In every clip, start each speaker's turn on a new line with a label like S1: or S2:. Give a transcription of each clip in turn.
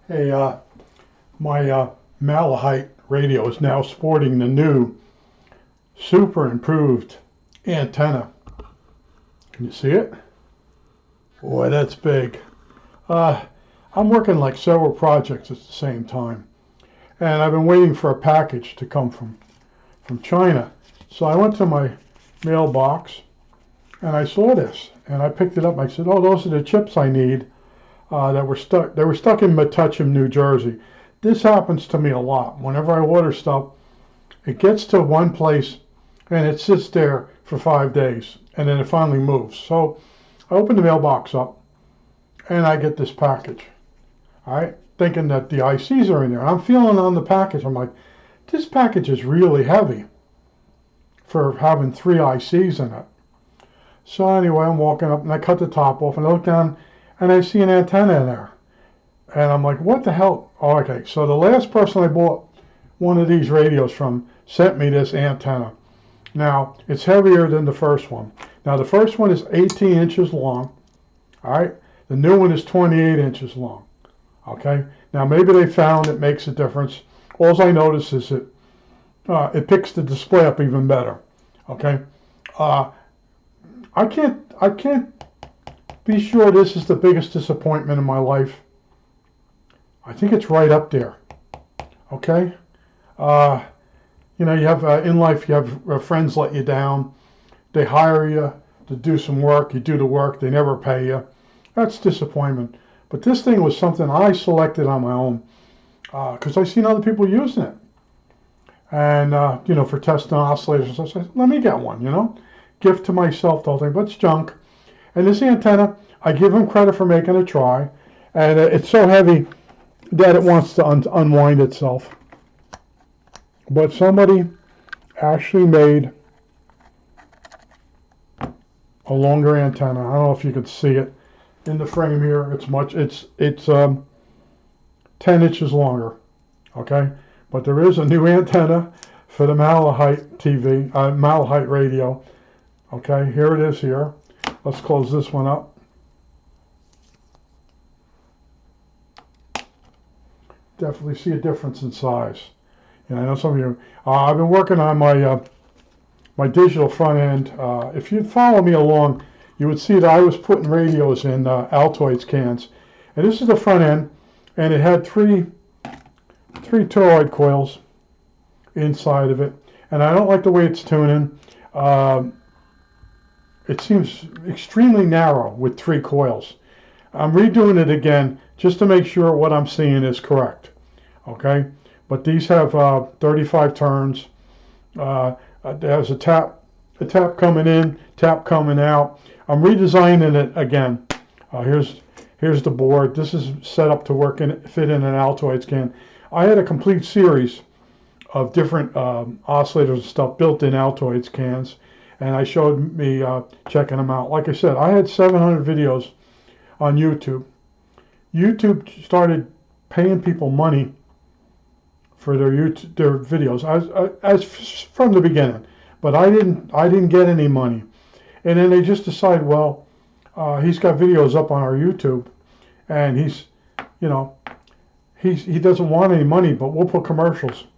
S1: Hey, my Malahit radio is now sporting the new super improved antenna. Can you see it? Boy, that's big. Uh, I'm working like several projects at the same time, and I've been waiting for a package to come from China. So I went to my mailbox and I saw this, and I picked it up. I said, "Oh, those are the chips I need." That were stuck. They were stuck in Metuchen, New Jersey. This happens to me a lot. Whenever I order stuff, it gets to one place and it sits there for 5 days, and then it finally moves. So I open the mailbox up and I get this package. All right, thinking that the ICs are in there. I'm feeling on the package. I'm like, this package is really heavy for having 3 ICs in it. So anyway, I'm walking up and I cut the top off and I look down and I see an antenna in there. And I'm like, what the hell? Oh, okay, so the last person I bought one of these radios from sent me this antenna. Now, it's heavier than the first one. Now, the first one is 18 inches long. All right, the new one is 28 inches long. Okay, now maybe they found it makes a difference. All I notice is it picks the display up even better. Okay, I can't be sure this is the biggest disappointment in my life. I think it's right up there. Okay, you know, you have in life you have friends let you down. They hire you to do some work. You do the work. They never pay you. That's disappointment. But this thing was something I selected on my own because I seen other people using it, and you know, for testing oscillators. So I said, let me get one. You know, gift to myself, the whole thing. But it's junk. And this antenna, I give him credit for making a try, and it's so heavy that it wants to unwind itself. But somebody actually made a longer antenna. I don't know if you could see it in the frame here. It's 10 inches longer. Okay, but there is a new antenna for the Malahit radio. Okay, here it is here. Let's close this one up. Definitely see a difference in size. And I know some of you, I've been working on my my digital front end. If you'd follow me along, you would see that I was putting radios in Altoids cans. And this is the front end, and it had three toroid coils inside of it. And I don't like the way it's tuning. It seems extremely narrow with 3 coils. I'm redoing it again just to make sure what I'm seeing is correct. Okay, but these have 35 turns. There's a tap coming in, tap coming out. I'm redesigning it again. Here's the board. This is set up to work fit in an Altoids can. I had a complete series of different oscillators and stuff built in Altoids cans, and I showed me checking them out. Like I said, I had 700 videos on YouTube. YouTube started paying people money for their videos as from the beginning, but I didn't get any money. And then they just decide, well, he's got videos up on our YouTube, and he doesn't want any money, but we'll put commercials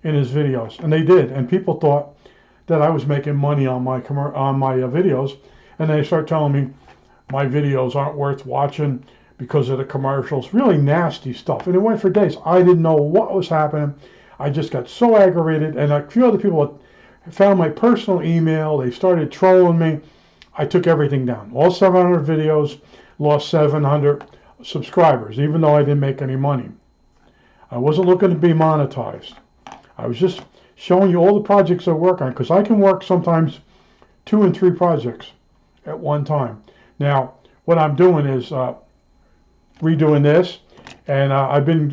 S1: in his videos, and they did, and people thought that I was making money on my videos, and they start telling me my videos aren't worth watching because of the commercials. Really nasty stuff, and it went for days. I didn't know what was happening. I just got so aggravated, and a few other people found my personal email. They started trolling me. I took everything down. All 700 videos, lost 700 subscribers, even though I didn't make any money. I wasn't looking to be monetized. I was just showing you all the projects I work on, because I can work sometimes 2 and 3 projects at one time. Now, what I'm doing is redoing this, and I've been,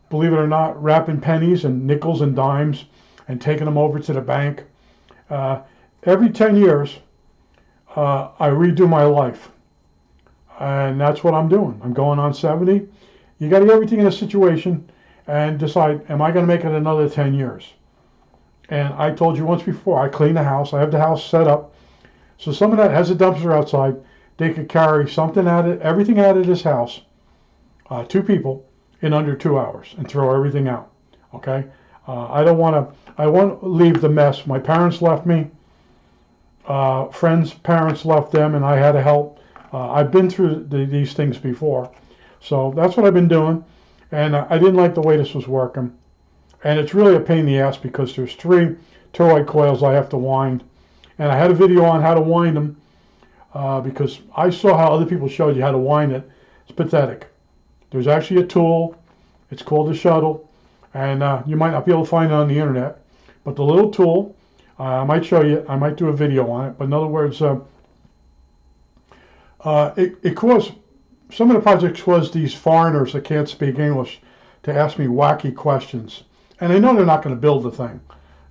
S1: believe it or not, wrapping pennies and nickels and dimes and taking them over to the bank. Every 10 years, I redo my life, and that's what I'm doing. I'm going on 70. You got to get everything in a situation and decide, am I going to make it another 10 years? And I told you once before, I clean the house. I have the house set up. So someone that has a dumpster outside, they could carry something everything out of this house, 2 people, in under 2 hours and throw everything out. Okay, I don't want to. I won't leave the mess. My parents left me. Friends' parents left them, and I had to help. I've been through these things before, so that's what I've been doing. And I didn't like the way this was working. And it's really a pain in the ass because there's 3 toroid coils I have to wind. And I had a video on how to wind them because I saw how other people showed you how to wind it. It's pathetic. There's actually a tool. It's called the shuttle. And you might not be able to find it on the internet. But the little tool, I might show you. I might do a video on it. But in other words, it caused, some of the projects caused these foreigners that can't speak English to ask me wacky questions. And they know they're not going to build the thing.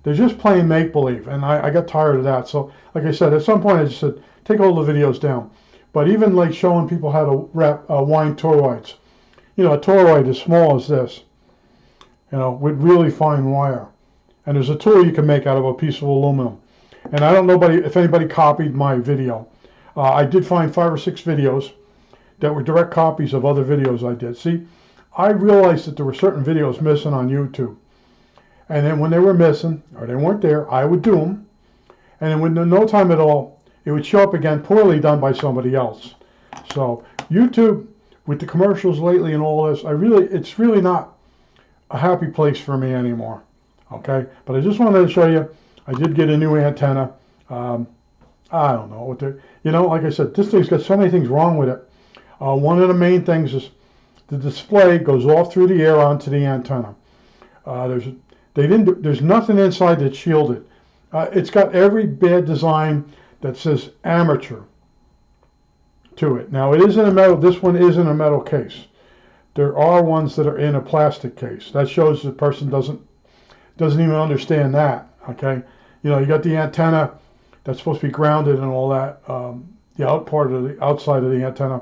S1: They're just playing make-believe, and I got tired of that. So, like I said, at some point I just said, take all the videos down. But even like showing people how to wind toroids. You know, a toroid as small as this, you know, with really fine wire. And there's a tool you can make out of a piece of aluminum. And I don't know if anybody copied my video. I did find 5 or 6 videos that were direct copies of other videos I did. See, I realized that there were certain videos missing on YouTube. And then when they were missing, or they weren't there, I would do them. And then within no time at all, it would show up again poorly done by somebody else. So YouTube, with the commercials lately and all this, it's really not a happy place for me anymore. Okay? But I just wanted to show you, I did get a new antenna. I don't know what you know, like I said, this thing's got so many things wrong with it. One of the main things is the display goes off through the air onto the antenna. There's nothing inside that's shielded. It's got every bad design that says amateur to it. Now it is in a metal. This one is in a metal case. There are ones that are in a plastic case. That shows the person doesn't even understand that. Okay, you know, you got the antenna that's supposed to be grounded and all that. The outside of the antenna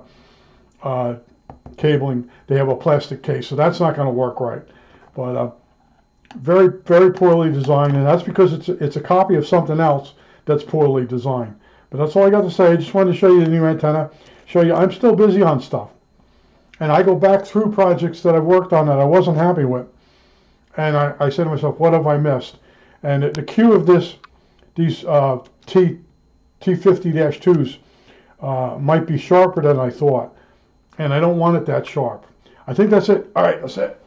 S1: cabling, they have a plastic case, so that's not going to work right. But very, very poorly designed, and that's because it's a copy of something else that's poorly designed. But that's all I got to say. I just wanted to show you the new antenna, show you I'm still busy on stuff. And I go back through projects that I've worked on that I wasn't happy with. And I say to myself, what have I missed? And the Q of these T50-2s might be sharper than I thought. And I don't want it that sharp. I think that's it. All right, that's it.